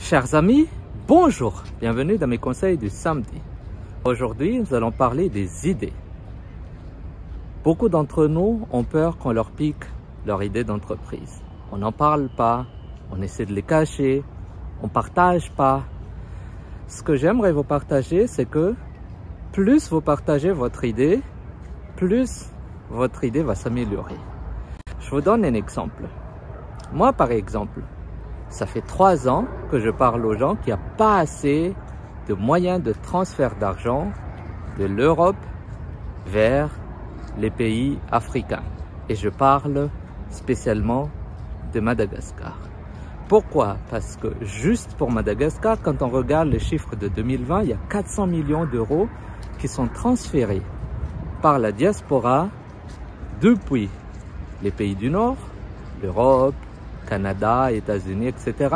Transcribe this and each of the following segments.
Chers amis, bonjour, bienvenue dans mes conseils du samedi. Aujourd'hui, nous allons parler des idées. Beaucoup d'entre nous ont peur qu'on leur pique leur idée d'entreprise. On n'en parle pas, on essaie de les cacher, on ne partage pas. Ce que j'aimerais vous partager, c'est que plus vous partagez votre idée, plus votre idée va s'améliorer. Je vous donne un exemple. Moi, par exemple, ça fait 3 ans que je parle aux gens qu'il n'y a pas assez de moyens de transfert d'argent de l'Europe vers les pays africains. Et je parle spécialement de Madagascar. Pourquoi? Parce que juste pour Madagascar, quand on regarde les chiffres de 2020, il y a 400 millions d'euros qui sont transférés par la diaspora depuis les pays du Nord, l'Europe, Canada, États-Unis, etc.,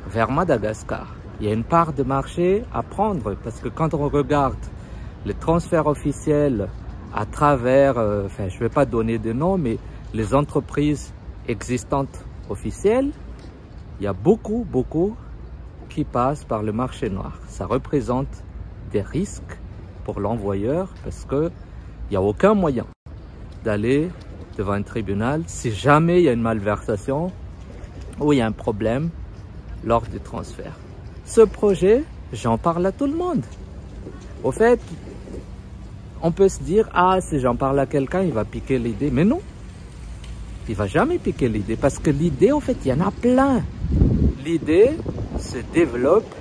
vers Madagascar. Il y a une part de marché à prendre parce que quand on regarde les transferts officiels à travers, je ne vais pas donner de nom, mais les entreprises existantes officielles, il y a beaucoup qui passent par le marché noir. Ça représente des risques pour l'envoyeur parce qu'il n'y a aucun moyen d'aller devant un tribunal si jamais il y a une malversation ou il y a un problème lors du transfert. Ce projet, j'en parle à tout le monde. Au fait, on peut se dire, ah, si j'en parle à quelqu'un, il va piquer l'idée. Mais non, il ne va jamais piquer l'idée parce que l'idée, en fait, il y en a plein. L'idée se développe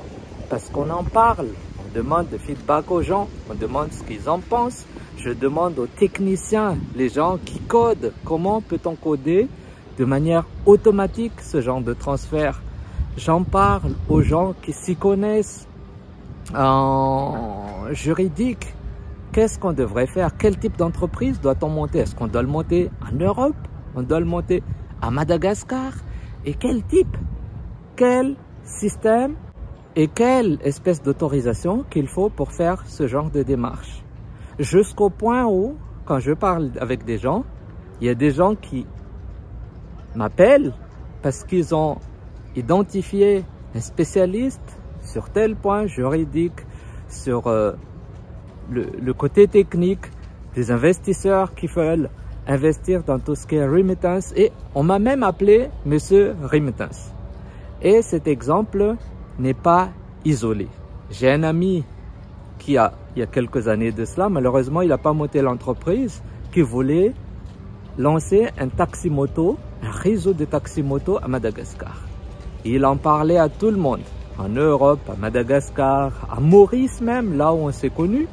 parce qu'on en parle. On demande de feedback aux gens, on demande ce qu'ils en pensent. Je demande aux techniciens, les gens qui codent, comment peut-on coder de manière automatique ce genre de transfert. J'en parle aux gens qui s'y connaissent en juridique. Qu'est-ce qu'on devrait faire? Quel type d'entreprise doit-on monter? Est-ce qu'on doit le monter en Europe? On doit le monter à Madagascar? Et quel type? Quel système et quelle espèce d'autorisation qu'il faut pour faire ce genre de démarche? Jusqu'au point où, quand je parle avec des gens, il y a des gens qui m'appellent parce qu'ils ont identifié un spécialiste sur tel point juridique, sur le côté technique, des investisseurs qui veulent investir dans tout ce qui est remittance. Et on m'a même appelé Monsieur Remittance. Et cet exemple n'est pas isolé. J'ai un ami qui a, il y a quelques années de cela, malheureusement, il n'a pas monté l'entreprise, qui voulait lancer un taxi-moto, un réseau de taxi-moto à Madagascar. Il en parlait à tout le monde, en Europe, à Madagascar, à Maurice même, là où on s'est connus.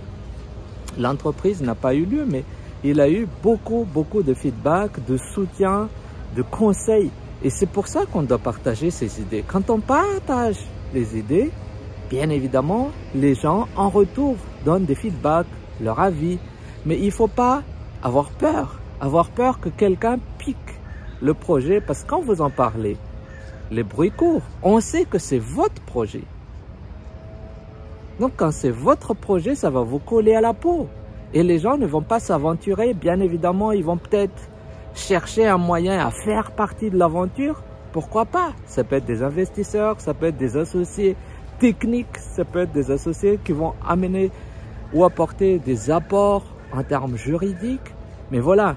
L'entreprise n'a pas eu lieu, mais il a eu beaucoup de feedback, de soutien, de conseils. Et c'est pour ça qu'on doit partager ces idées. Quand on partage les idées, bien évidemment, les gens en retour donnent des feedbacks, leur avis. Mais il ne faut pas avoir peur que quelqu'un pique le projet. Parce que quand vous en parlez, les bruits courent. On sait que c'est votre projet. Donc quand c'est votre projet, ça va vous coller à la peau. Et les gens ne vont pas s'aventurer. Bien évidemment, ils vont peut-être chercher un moyen à faire partie de l'aventure. Pourquoi pas? Ça peut être des investisseurs, ça peut être des associés techniques, ça peut être des associés qui vont amener ou apporter des apports en termes juridiques. Mais voilà,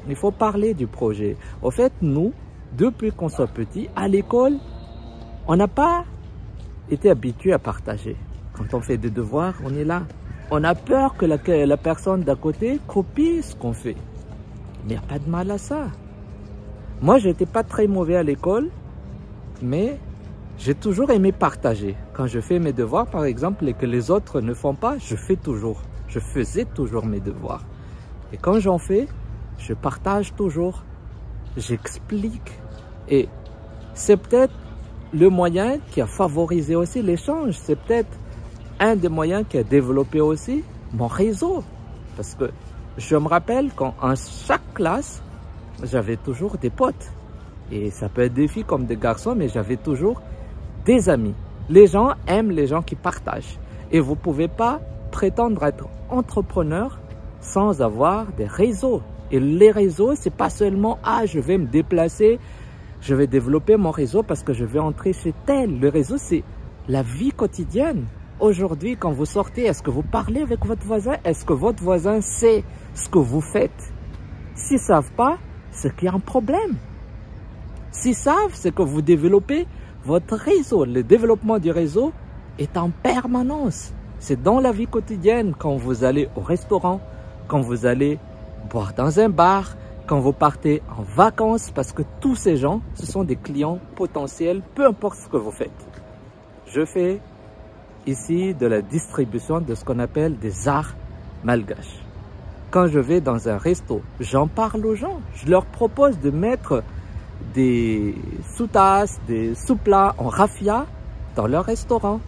il faut parler du projet. Au fait, nous, depuis qu'on soit petit, à l'école, on n'a pas été habitué à partager. Quand on fait des devoirs, on est là. On a peur que la personne d'à côté copie ce qu'on fait. Mais il n'y a pas de mal à ça. Moi, je n'étais pas très mauvais à l'école, mais j'ai toujours aimé partager. Quand je fais mes devoirs, par exemple, et que les autres ne font pas, je faisais toujours mes devoirs. Et quand j'en fais, je partage toujours, j'explique. Et c'est peut-être le moyen qui a favorisé aussi l'échange. C'est peut-être un des moyens qui a développé aussi mon réseau. Parce que je me rappelle qu'en chaque classe, j'avais toujours des potes. Et ça peut être des filles comme des garçons, mais j'avais toujours des amis. Les gens aiment les gens qui partagent. Et vous ne pouvez pas prétendre être entrepreneur sans avoir des réseaux. Et les réseaux, c'est pas seulement « Ah, je vais me déplacer Je vais développer mon réseau parce que je vais entrer chez tel. Le réseau, c'est la vie quotidienne. Aujourd'hui, quand vous sortez, est-ce que vous parlez avec votre voisin? Est-ce que votre voisin sait ce que vous faites? S'ils ne savent pas, c'est qu'il y a un problème. S'ils savent, c'est que vous développez votre réseau. Le développement du réseau est en permanence. C'est dans la vie quotidienne, quand vous allez au restaurant, quand vous allez boire dans un bar, quand vous partez en vacances, parce que tous ces gens, ce sont des clients potentiels, peu importe ce que vous faites. Je fais ici de la distribution de ce qu'on appelle des arts malgaches. Quand je vais dans un resto, j'en parle aux gens. Je leur propose de mettre des sous-tasses, des sous-plats en raffia dans leur restaurant.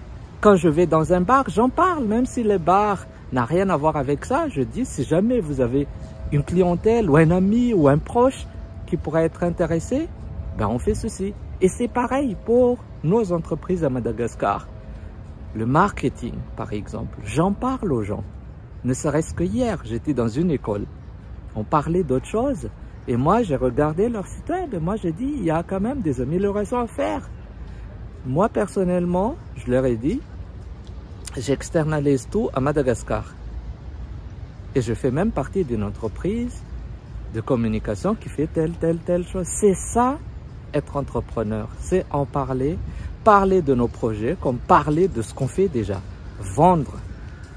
Quand je vais dans un bar, j'en parle, même si le bar n'a rien à voir avec ça. Je dis, si jamais vous avez une clientèle ou un ami ou un proche qui pourrait être intéressé, ben on fait ceci. Et c'est pareil pour nos entreprises à Madagascar. Le marketing, par exemple, j'en parle aux gens. Ne serait-ce que hier, j'étais dans une école. On parlait d'autre chose. Et moi, j'ai regardé leur site web. Et moi, j'ai dit, il y a quand même des améliorations à faire. Moi, personnellement, je leur ai dit, j'externalise tout à Madagascar. Et je fais même partie d'une entreprise de communication qui fait telle chose. C'est ça, être entrepreneur. C'est en parler, parler de nos projets, comme parler de ce qu'on fait déjà. Vendre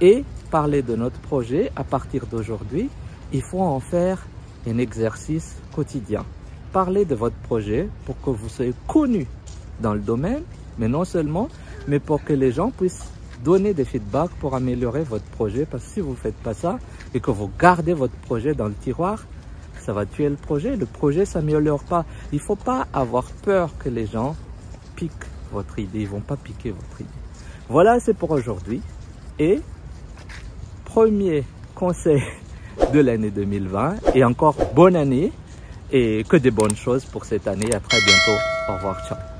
et parler de notre projet à partir d'aujourd'hui. Il faut en faire un exercice quotidien. Parlez de votre projet pour que vous soyez connu dans le domaine, mais non seulement, mais pour que les gens puissent donner des feedbacks pour améliorer votre projet. Parce que si vous ne faites pas ça et que vous gardez votre projet dans le tiroir, ça va tuer le projet. Le projet ne s'améliore pas. Il ne faut pas avoir peur que les gens piquent votre idée. Ils ne vont pas piquer votre idée. Voilà, c'est pour aujourd'hui. Et premier conseil de l'année 2020. Et encore bonne année. Et que des bonnes choses pour cette année. À très bientôt. Au revoir. Ciao.